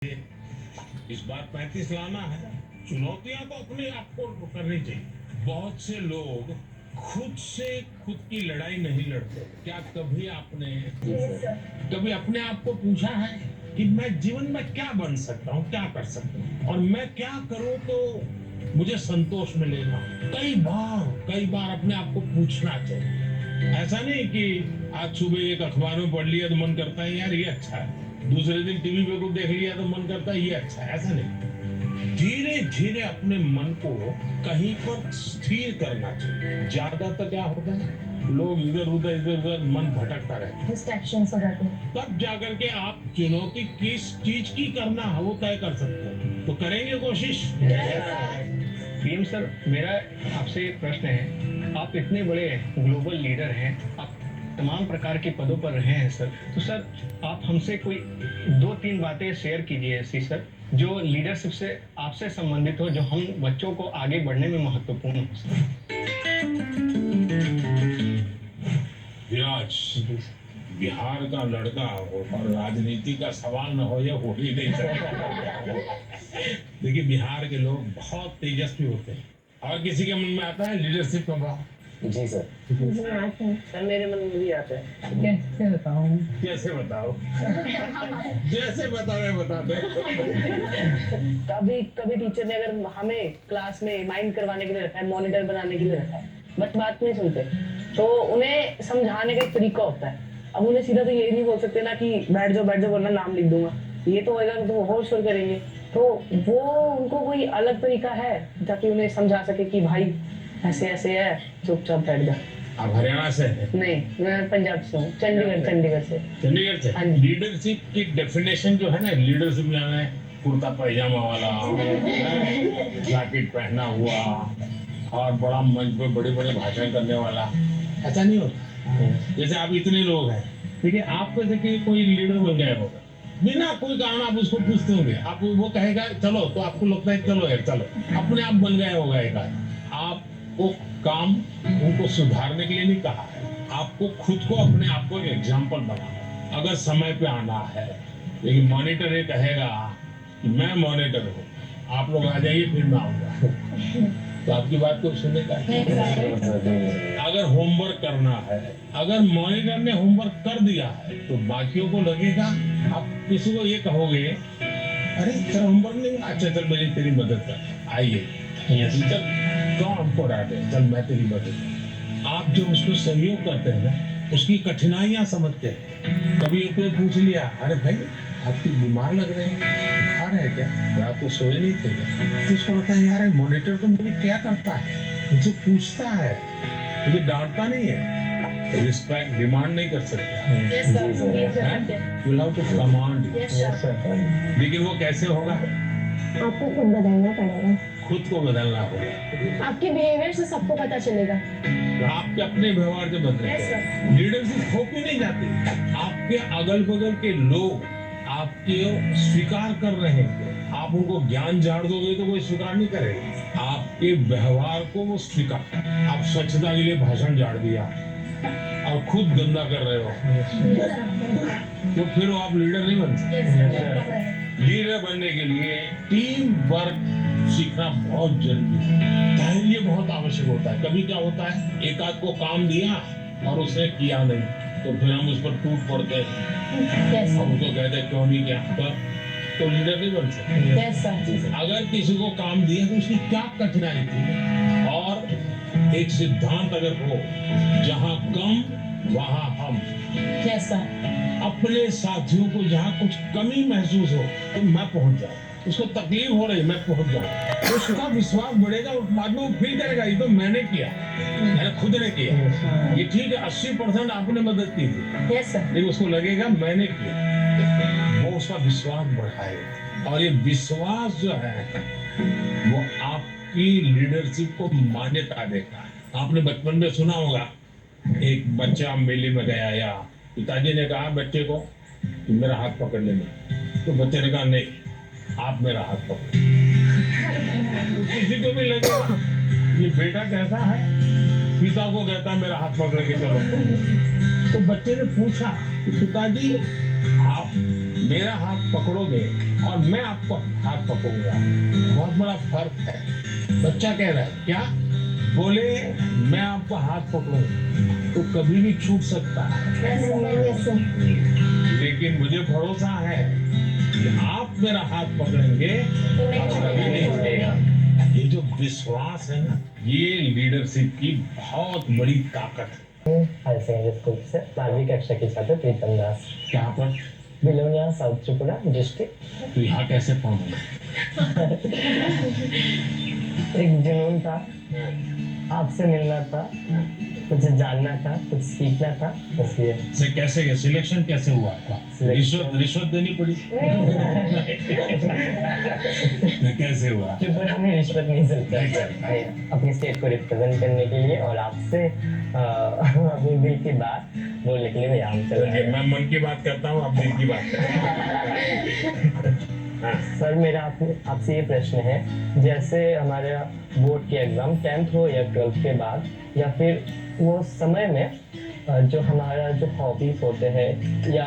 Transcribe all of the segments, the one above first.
इस बार 35 लाना है। चुनौतियां तो अपने आप को करनी चाहिए। बहुत से लोग खुद से खुद की लड़ाई नहीं लड़ते। क्या कभी आपने कभी अपने आप को पूछा है कि मैं जीवन में क्या बन सकता हूँ, क्या कर सकता हूँ और मैं क्या करूँ तो मुझे संतोष मिलेगा? कई बार अपने आप को पूछना चाहिए। ऐसा नहीं कि आज सुबह एक अखबार में पढ़ लिया तो मन करता है यार ये अच्छा है, दूसरे दिन टीवी पे कुछ देख लिया तो मन करता है ये अच्छा है। ऐसा नहीं, धीरे धीरे अपने मन को कहीं पर स्थिर करना चाहिए। ज्यादातर क्या होता है, लोग इधर उधर मन भटकता रहता है, डिस्ट्रैक्शंस हो जाते हैं। तब जाकर के आप चुनौती किस चीज की करना है वो तय कर सकते हैं। तो करेंगे कोशिश। पीएम सर, मेरा आपसे एक प्रश्न है। आप इतने बड़े ग्लोबल लीडर हैं, आप तमाम प्रकार के पदों पर रहे हैं सर, तो सर आप हमसे कोई 2-3 बातें शेयर कीजिए ऐसी सर, जो लीडरशिप से आपसे संबंधित हो, जो हम बच्चों को आगे बढ़ने में महत्वपूर्ण हो सर। विराज, बिहार का लड़का हो और राजनीति का सवाल न हो, यह हो ही नहीं सकता। देखिए, बिहार के लोग बहुत तेजस्वी होते हैं और किसी के मन में आता है लीडरशिप का भाव। जी सर। सर मेरे मन में भी आता है। कैसे बताऊं जैसे बता दे। कभी कभी टीचर ने अगर हमें क्लास में माइंड करवाने के लिए रखा है, मॉनिटर बनाने के लिए रखा है, बट बात नहीं सुनते, तो उन्हें समझाने का एक तरीका होता है। अब उन्हें सीधा तो ये नहीं बोल सकते ना कि बैठ जाओ वरना नाम लिख दूंगा, ये तो होएगा तो वो होश शोर करेंगे। तो वो उनको कोई अलग तरीका है ताकि उन्हें समझा सके कि भाई ऐसे ऐसे है, चुपचाप बैठ जा। आप हरियाणा से हैं? नहीं, मैं पंजाब से हूँ, चंडीगढ़ से। चंडीगढ़ से। हाँ जी। लीडरशिप की डेफिनेशन जो है ना, लीडरशिप में कुर्ता पैजामा वाला, जैकेट पहना हुआ और बड़ा मंच पे बड़े बड़े भाषण करने वाला, ऐसा नहीं होता। जैसे आप इतने लोग हैं, ठीक है, आपको देखिए कोई लीडर बन गया होगा, बिना कोई कारण आप उसको पूछते होंगे, आप वो कहेगा चलो, तो आपको लगता है चलो यार चलो, अपने आप बन गया होगा एक आदमी। आपको काम उनको सुधारने के लिए नहीं कहा है, आपको खुद को अपने आप को एक एग्जाम्पल बनाना है। अगर समय पे आना है, लेकिन मॉनिटर ये कहेगा कि मैं मॉनिटर हूँ, आप लोग आ जाइए फिर मैं आऊंगा, तो आपकी बात को सुनेगा। अगर होमवर्क करना है, अगर मॉनिटर ने होमवर्क कर दिया है, तो बाकियों को लगेगा, आप किसी को ये कहोगे अरे तेरा होमवर्क नहीं, अच्छा चल मेरी तेरी मदद कर, आइए टीचर कौन हमको डांटे, चल मैं तेरी मदद कर। आप जो उसको सहयोग करते हैं ना, उसकी कठिनाइयां समझते हैं। कभी कोई पूछ लिया, अरे भाई आपकी बीमार लग रहे हैं, बुखार है क्या, रात को सोए नहीं थे क्या, तो उसको लगता है यार मॉनिटर तो मुझे क्या करता है, मुझे पूछता है, मुझे डांटता नहीं है। रिस्पेक्ट डिमांड नहीं कर सकता, यू हैव टू कमांड। लेकिन वो कैसे होगा? आपको खुद बदलना पड़ेगा, खुद को बदलना होगा। आपके बिहेवियर से सबको पता चलेगा। आपके अपने व्यवहार से बदलेंगे, लीडरशिप खो के नहीं जाती। आपके अगल बगल के लोग आपके स्वीकार कर रहे हैं, आप उनको ज्ञान झाड़ दोगे तो कोई स्वीकार नहीं करेगा। आपके व्यवहार को वो स्वीकार, आप स्वच्छता के लिए भाषण झाड़ दिया और खुद गंदा कर रहे हो, तो फिर आप लीडर नहीं बन सकते। लीडर बनने के लिए टीम वर्क सीखना बहुत जरूरी है, धैर्य बहुत आवश्यक होता है। कभी क्या होता है, एक आध को काम दिया और उसने किया नहीं, तो फिर हम उस पर टूट पड़ते हैं, हम उसको कहते क्यों नहीं किया, तो लीडर नहीं बन सकते। अगर किसी को काम दिया तो उसकी क्या कठिनाई थी, और एक सिद्धांत अगर हो, जहाँ कम वहाँ हम, अपने साथियों को जहाँ कुछ कमी महसूस हो तो मैं पहुंच जाऊं, उसको तकलीफ हो रही मैं पहुंच जाऊं, उसका विश्वास बढ़ेगा, बाद में वो फील करेगा ये तो मैंने किया, मैंने खुद ने किया। ये ठीक है 80% आपने मदद की थी, लेकिन उसको लगेगा मैंने किया, वो उसका विश्वास बढ़ाएगा। और ये विश्वास जो है वो आपकी लीडरशिप को मान्यता देता है। आपने बचपन में सुना होगा, एक बच्चा मेले में गया या पिताजी ने कहा बच्चे को कि मेरा हाथ पकड़ लेना, तो बच्चे ने कहा नहीं आप मेरा हाथ पकड़। किसी को भी लगेगा ये बेटा कैसा है, पिता को कहता है मेरा हाथ पकड़ के चलो। तो बच्चे ने पूछा कि पिताजी आप मेरा हाथ पकड़ोगे और मैं आपको हाथ पकड़ूंगा, बहुत बड़ा फर्क है। बच्चा कह रहा है क्या? बोले मैं आपको हाथ पकड़ूं तो कभी भी छूट सकता है, यस सर। लेकिन मुझे भरोसा है कि आप मेरा हाथ पकड़ेंगे और कभी नहीं छूटेगा। ये जो विश्वास है ना, ये लीडरशिप की बहुत बड़ी ताकत है। हायर सेकेंडरी स्कूल से 12वीं कक्षा के छात्र प्रीतम दास, यहाँ पर बिलोनिया साउथ त्रिपुरा डिस्ट्रिक्ट। तो यहाँ कैसे पहुंचे? एक जुनून था, आपसे मिलना था, कुछ जानना था, कुछ सीखना था, बस ये। से कैसे सिलेक्शन कैसे हुआ आपका? Selection- रिश्वत देनी पड़ी? कैसे हुआ? त्रिपुरा में रिश्वत नहीं चलता नहीं चलता। अपनी स्टेट को रिप्रेजेंट करने के लिए और आपसे अपनी दिल की बात बोलने के लिए मैं यहाँ चल रहा हूँ। मैं मन की बात करता हूँ, आप दिल की बात करते हैं। सर मेरा आपसे ये प्रश्न है, जैसे हमारे बोर्ड के एग्जाम 10th हो या 12th के बाद या फिर वो समय में जो हमारा जो हॉबीज होते हैं या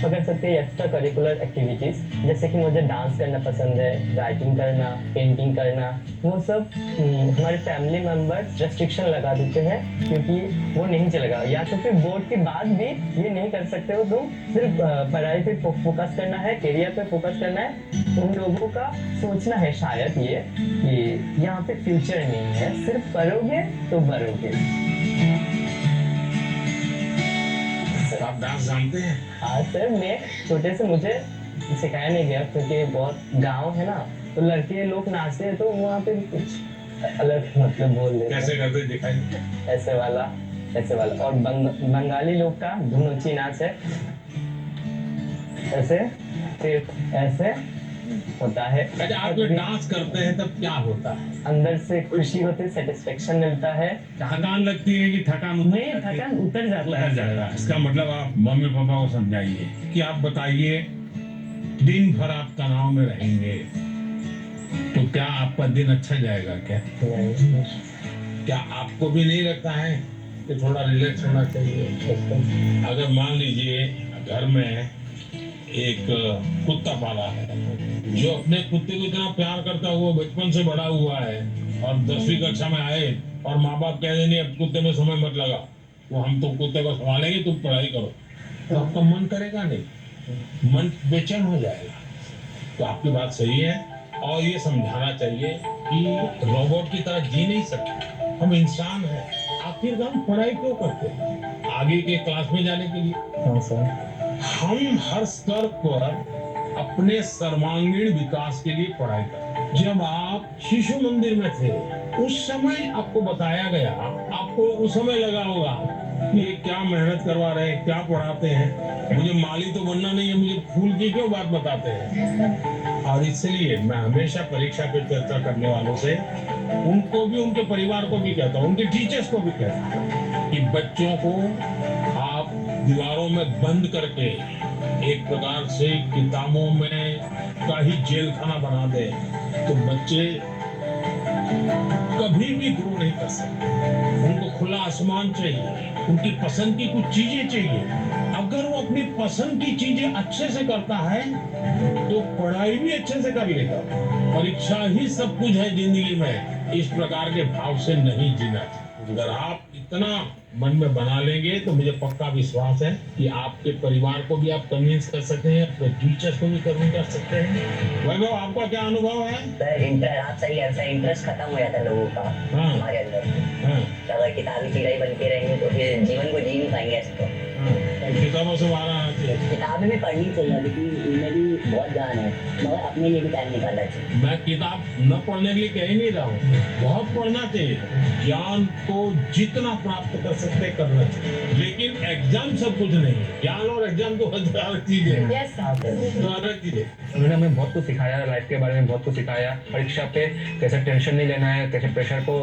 पकड़ सकते हैं एक्स्ट्रा करिकुलर एक्टिविटीज, जैसे कि मुझे डांस करना पसंद है, राइटिंग करना, पेंटिंग करना, वो सब हमारे फैमिली मेंबर्स रेस्ट्रिक्शन लगा देते हैं क्योंकि वो नहीं चलेगा, या तो फिर बोर्ड के बाद भी ये नहीं कर सकते हो तुम, सिर्फ पढ़ाई पे फोकस करना है, करियर पे फोकस करना है। उन लोगों का सोचना है शायद ये कि यहाँ पे फ्यूचर नहीं है, सिर्फ पढ़ोगे तो बढ़ोगे। आप डांस जानते हैं? हाँ सर, मैं छोटे से मुझे सिखाया नहीं गया क्योंकि बहुत गांव है ना, तो लड़के लोग नाचते हैं तो वहाँ पे कुछ अलग मतलब बोल देते कैसे हैं, करते दिखाई? ऐसे वाला और बंगाली लोग का धुनुची नाच है, ऐसे फिर ऐसे होता है। अच्छा, आप जब डांस करते हैं तब क्या होता है? अंदर से खुशी होती है, सेटिस्फेक्शन मिलता है, थकान लगती है कि थकान नहीं थकान उतर जाता उतर है। जाएगा। इसका मतलब आप मम्मी पापा को समझाइए कि आप बताइए, दिन भर आप तनाव में रहेंगे तो क्या आपका दिन अच्छा जाएगा? क्या आपको भी नहीं लगता है कि थोड़ा रिलैक्स होना चाहिए? अगर मान लीजिए घर में एक कुत्ता पाला है जो अपने कुत्ते को इतना प्यार करता हुआ बचपन से बड़ा हुआ है और 10वीं कक्षा में आए और माँ बाप कह दें नहीं अब कुत्ते में समय मत लगा, वो हम तो कुत्ते को संभालेंगे, तुम पढ़ाई करो, तो आपका मन करेगा नहीं, मन बेचैन हो जाएगा। तो आपकी बात सही है और ये समझाना चाहिए कि रोबोट की तरह जी नहीं सकते, हम इंसान हैं। आखिर हम पढ़ाई क्यों करते हैं? आगे के क्लास में जाने के लिए। हाँ सर, हम हर स्तर पर अपने सर्वांगीण विकास के लिए पढ़ाई करते। जब आप शिशु मंदिर में थे उस समय आपको बताया गया, आपको उस समय लगा होगा कि ये क्या मेहनत करवा रहे हैं, क्या पढ़ाते हैं, मुझे माली तो बनना नहीं है, मुझे फूल की क्यों बात बताते हैं। और इसलिए मैं हमेशा परीक्षा पे चर्चा करने वालों से उनको भी, उनके परिवार को भी कहता हूँ, उनके टीचर्स को भी कहता हूँ कि बच्चों को आप दीवारों में बंद करके एक प्रकार से किताबों में का ही जेल खाना बना दे तो बच्चे कभी भी ग्रो नहीं कर सकते। उनको खुला आसमान चाहिए, उनकी पसंद की कुछ चीजें चाहिए। अगर वो अपनी पसंद की चीजें अच्छे से करता है तो पढ़ाई भी अच्छे से कर लेगा। परीक्षा ही सब कुछ है जिंदगी में, इस प्रकार के भाव से नहीं जीना चाहिए। अगर आप इतना मन में बना लेंगे तो मुझे पक्का विश्वास है कि आपके परिवार को भी आप कन्विंस कर सकते हैं, अपने टीचर्स को भी कन्विंस कर सकते हैं। वैभव, आपका क्या अनुभव है? सर आप सही है सर, इंटरेस्ट खत्म हो जाता है लोगों का हाँ। हमारे अंदर। हाँ, अगर किताबी कीड़ाई बन के रहेंगे तो फिर जीवन को जी नहीं पाएंगे ऐसे तो। हाँ, किताबों से बाहर आना चाहिए। किताबें भी पढ़नी चाहिए, लेकिन इनमें भी बहुत ज्ञान है, मगर अपने लिए भी टाइम निकालना चाहिए। मैं किताब न पढ़ने के लिए कह ही नहीं रहा हूँ, बहुत पढ़ना चाहिए, ज्ञान को जितना प्राप्त कर सकते करना चाहिए, लेकिन एग्जाम सब कुछ नहीं है। ज्ञान और एग्जाम तो अलग चीज है, यस तो अलग चीज है। उन्होंने हमें बहुत कुछ सिखाया, लाइफ के बारे में बहुत कुछ सिखाया, परीक्षा पे कैसे टेंशन नहीं लेना है, कैसे प्रेशर को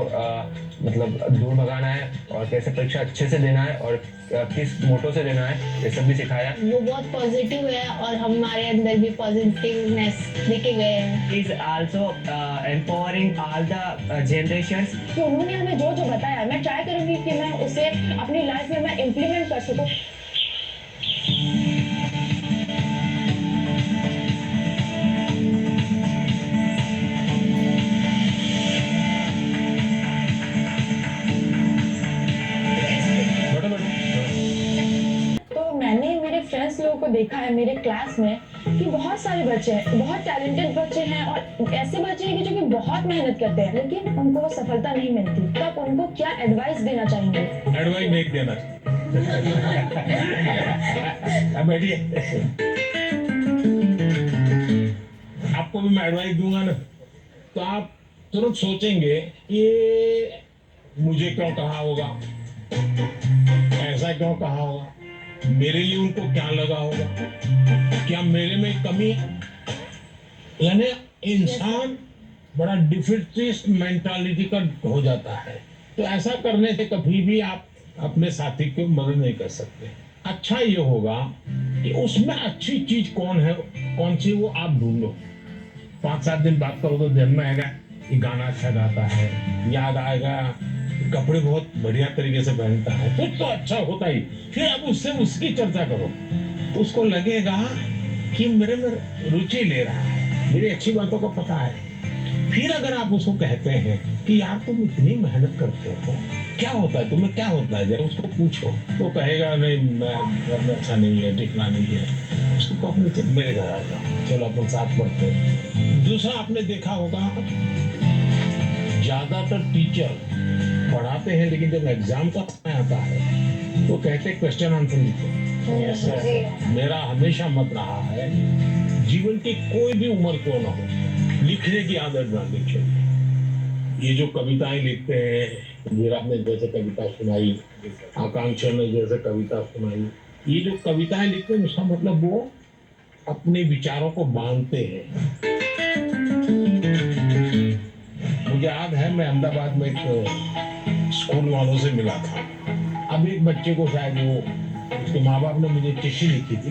मतलब दूर भगाना है और कैसे परीक्षा अच्छे से देना है और किस मोटो से देना है, ये सब भी सिखाया। वो बहुत पॉजिटिव है और हमारे अंदर भी पॉजिटिवनेस लेके गए हैं। Is also empowering all the generations. तो उन्होंने हमें जो जो बताया मैं ट्राई करूंगी कि मैं उसे अपनी लाइफ में मैं इम्प्लीमेंट कर सकूं। देखा है मेरे क्लास में कि बहुत सारे बच्चे हैं, बहुत टैलेंटेड बच्चे हैं और ऐसे बच्चे हैं कि जो कि बहुत मेहनत करते हैं लेकिन उनको वो सफलता नहीं मिलती। तो आप उनको क्या एडवाइस देना चाहेंगे? एडवाइस नहीं देना। अब बैठिए, आपको भी मैं एडवाइस दूंगा ना तो आप तुरंत सोचेंगे ये मुझे क्यों कहा होगा, ऐसा क्यों कहा होगा, मेरे लिए उनको क्या लगा होगा, क्या मेरे में कमी है। यानी इंसान बड़ा डिफिसिट मेंटालिटी का हो जाता है। तो ऐसा करने से कभी भी आप अपने साथी को मदद नहीं कर सकते। अच्छा ये होगा कि उसमें अच्छी चीज कौन है, कौन सी, वो आप ढूंढो। 5-7 दिन बात करो तो ध्यान में आएगा ये गाना अच्छा गाता है, याद आएगा कपड़े बहुत बढ़िया तरीके से पहनता है, कुछ तो अच्छा होता ही। फिर आप उससे उसकी चर्चा करो, उसको लगेगा कि मेरे में रुचि ले रहा है, मेरी अच्छी बातों का पता है। फिर अगर आप उसको कहते हैं कि यार तुम इतनी मेहनत करते हो, क्या होता है तुम्हें, क्या होता है, जरा उसको पूछो, तो कहेगा नहीं मैं घर में अच्छा नहीं है, टिकना नहीं है। उसको कहो मेरे घर आ जाओ, चलो अपन साथ पढ़ते हैं। दूसरा आपने देखा होगा ज्यादातर टीचर पढ़ाते हैं लेकिन जब एग्जाम का समय आता है तो कहते क्वेश्चन आंसर लिखो। मेरा हमेशा मत रहा है जीवन की कोई भी उम्र क्यों ना हो, लिखने की आदत डालनी चाहिए। ये जो कविताएं लिखते हैं, मीरा ने जैसे कविता सुनाई, आकांक्षा ने जैसे कविता सुनाई, ये जो कविताएं लिखते हैं उसका मतलब वो अपने विचारों को बांधते हैं। मुझे याद है मैं अहमदाबाद में एक स्कूल वालों से मिला था। अब एक बच्चे को शायद वो उसके माँ बाप ने मुझे चिट्ठी लिखी थी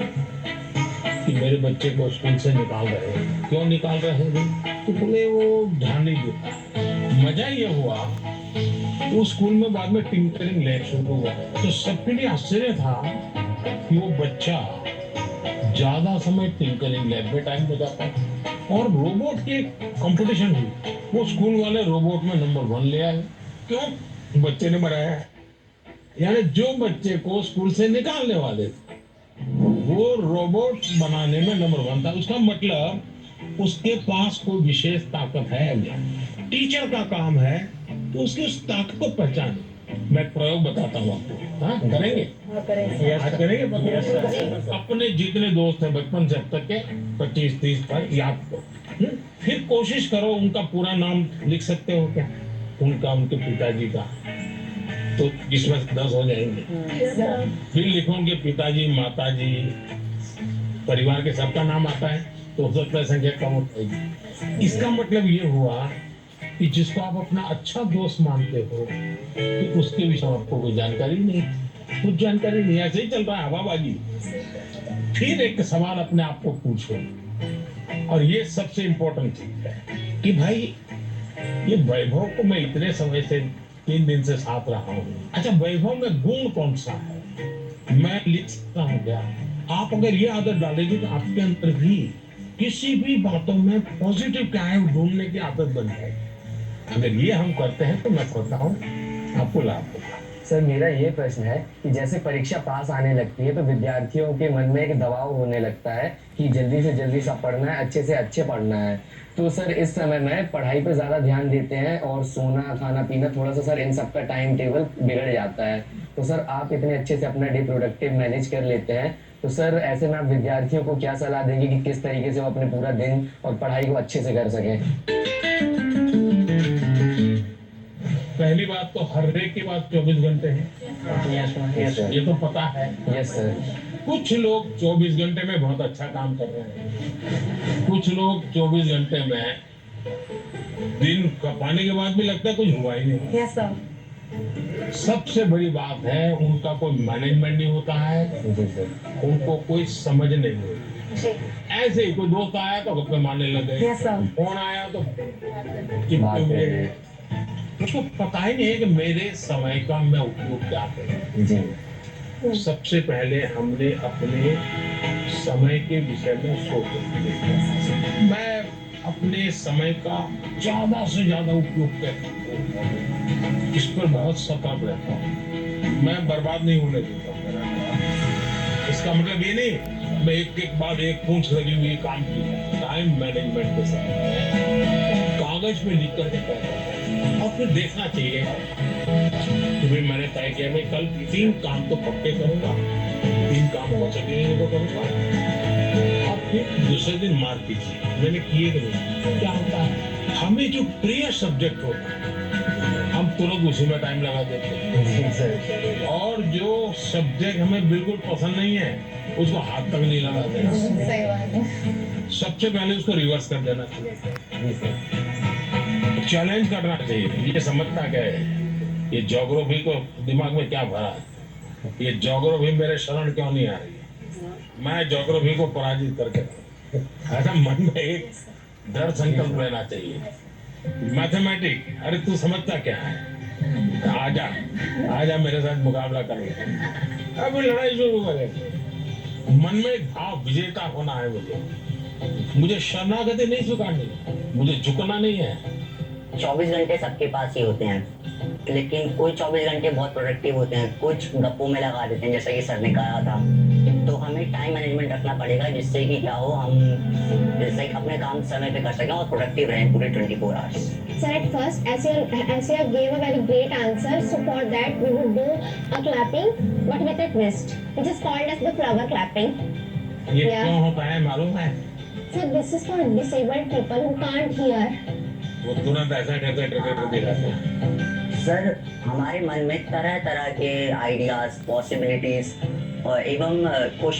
कि मेरे बच्चे को स्कूल से निकाल रहे हैं। क्यों निकाल रहे हैं? तो बोले वो ध्यान नहीं देता। मजा ये हुआ तो स्कूल में बाद में टिंकरिंग लैब शुरू हुआ तो सबके लिए आश्चर्य था कि वो बच्चा ज्यादा समय टिंकरिंग लैब में टाइम बताता और रोबोट की कंपटीशन हुई, वो स्कूल वाले रोबोट में नंबर 1 ले आए। क्यों? बच्चे ने बनाया है। यानी जो बच्चे को स्कूल से निकालने वाले थे वो रोबोट बनाने में नंबर 1 था। उसका मतलब उसके पास कोई विशेष ताकत है। टीचर का काम है तो उसकी उस ताकत को पहचाने। मैं प्रयोग बताता हूँ आपको। हाँ करेंगे? आज करेंगे। अपने जितने दोस्त हैं बचपन से अब तक के 25-30 पर याद करो। फिर कोशिश करो उनका पूरा नाम लिख सकते हो क्या, उनका, उनके पिताजी का, तो जिसमें 10 हो जाएंगे। फिर लिखोगे पिताजी, माताजी, परिवार के सबका नाम आता है तो हो सकता है संख्या कम हो जाएगी। इसका मतलब ये हुआ कि जिसको आप अपना अच्छा दोस्त मानते हो कि उसके विषय में आपको कोई जानकारी नहीं, कुछ जानकारी नहीं, ऐसे ही चल रहा है हवाबाजी। फिर एक सवाल अपने आप को पूछो, और ये सबसे इम्पोर्टेंट चीज है कि भाई ये वैभव को मैं इतने समय से 3 दिन से साथ रहा हूँ, अच्छा वैभव में गुण कौन सा है, मैं लिख सकता हूँ क्या? आप अगर ये आदत डालेंगे तो आपके अंदर भी किसी भी बातों में पॉजिटिव क्या है ढूंढने की आदत बन जाएगी। अगर ये हम करते हैं तो मैं कहता हूँ आपको लाभ होगा। सर मेरा ये प्रश्न है कि जैसे परीक्षा पास आने लगती है तो विद्यार्थियों के मन में एक दबाव होने लगता है कि जल्दी से जल्दी सब पढ़ना है, अच्छे से अच्छे पढ़ना है। तो सर इस समय में पढ़ाई पे ज़्यादा ध्यान देते हैं और सोना, खाना पीना, थोड़ा सा सर इन सब का टाइम टेबल बिगड़ जाता है। तो सर आप इतने अच्छे से अपना डे प्रोडक्टिव मैनेज कर लेते हैं, तो सर ऐसे में आप विद्यार्थियों को क्या सलाह देंगे कि किस तरीके से वो अपने पूरा दिन और पढ़ाई को अच्छे से कर सकें? पहली बात तो हर डे के बाद 24 घंटे हैं, ये तो पता है। Yes sir. कुछ लोग 24 घंटे में बहुत अच्छा काम कर रहे हैं, कुछ लोग 24 घंटे में दिन पाने के बाद भी लगता है कुछ हुआ ही नहीं। Yes sir. सबसे बड़ी बात है उनका कोई मैनेजमेंट नहीं होता है, जी सर। उनको कोई समझ नहीं होती। ऐसे ही कोई दोस्त आया तो गप्पे मारने लगे, यस सर। फोन आया तो चिपके हुए, उसको पता ही नहीं है कि मेरे समय का मैं उपयोग क्या करूं। जी। सबसे पहले हमने अपने समय के विषय में सोचा, मैं अपने समय का ज्यादा से ज्यादा उपयोग करता हूं, इस पर बहुत सतर्क रहता हूँ, मैं बर्बाद नहीं होने देता हूँ। इसका मतलब ये नहीं मैं एक बाद एक पूंछ लगी हुई काम की टाइम मैनेजमेंट के साथ कागज पे लिख करके तय करता और फिर देखना चाहिए कि भाई मैंने तय किया मैं कल 3 काम तो पक्के करूंगा, 3 काम हो सकेंगे तो करूंगा और फिर दूसरे दिन मार कीजिए मैंने किए कि नहीं। क्या होता है हमें जो प्रिय सब्जेक्ट होता है हम तुरंत उसी में टाइम लगा देते हैं और जो सब्जेक्ट हमें बिल्कुल पसंद नहीं है उसको हाथ तक नहीं लगा देना। सही बात है। सबसे पहले उसको रिवर्स कर देना चाहिए, चैलेंज करना चाहिए। ये समझता क्या है ये ज्योग्राफी को दिमाग में क्या भरा है, ये ज्योग्राफी मेरे शरण क्यों नहीं आ रही है, मैं ज्योग्राफी को पराजित करके ऐसा मन में एक दृढ़ संकल्प लेना चाहिए। मैथमेटिक अरे तू समझता क्या है, आजा मेरे साथ मुकाबला कर ले, अभी लड़ाई शुरू करें। मन में एक भाव विजेता होना है मुझे शरणागति नहीं स्वीकारनी, मुझे झुकना नहीं है। 24 घंटे सबके पास ही होते हैं, लेकिन कोई 24 घंटे बहुत प्रोडक्टिव होते हैं, कुछ गप्पों में लगा देते हैं जैसा कि सर ने कहा था। तो हमें टाइम मैनेजमेंट रखना पड़ेगा जिससे कि क्या हो हम जैसे अपने काम समय पे कर सकें और प्रोडक्टिव रहें पूरे 24 hours. Sir, at first, as you gave a very great answer, so for that we would do a clapping, but with a twist, which is called as the flower clapping. ये Yeah. क्यों होता है मालूम है? So this is for disabled people who can't hear. वो तुरंत ऐसा करते रहते हैं। सर हमारे मन में तरह तरह के आइडियाज, पॉसिबिलिटीज और एवं क्वेश्चन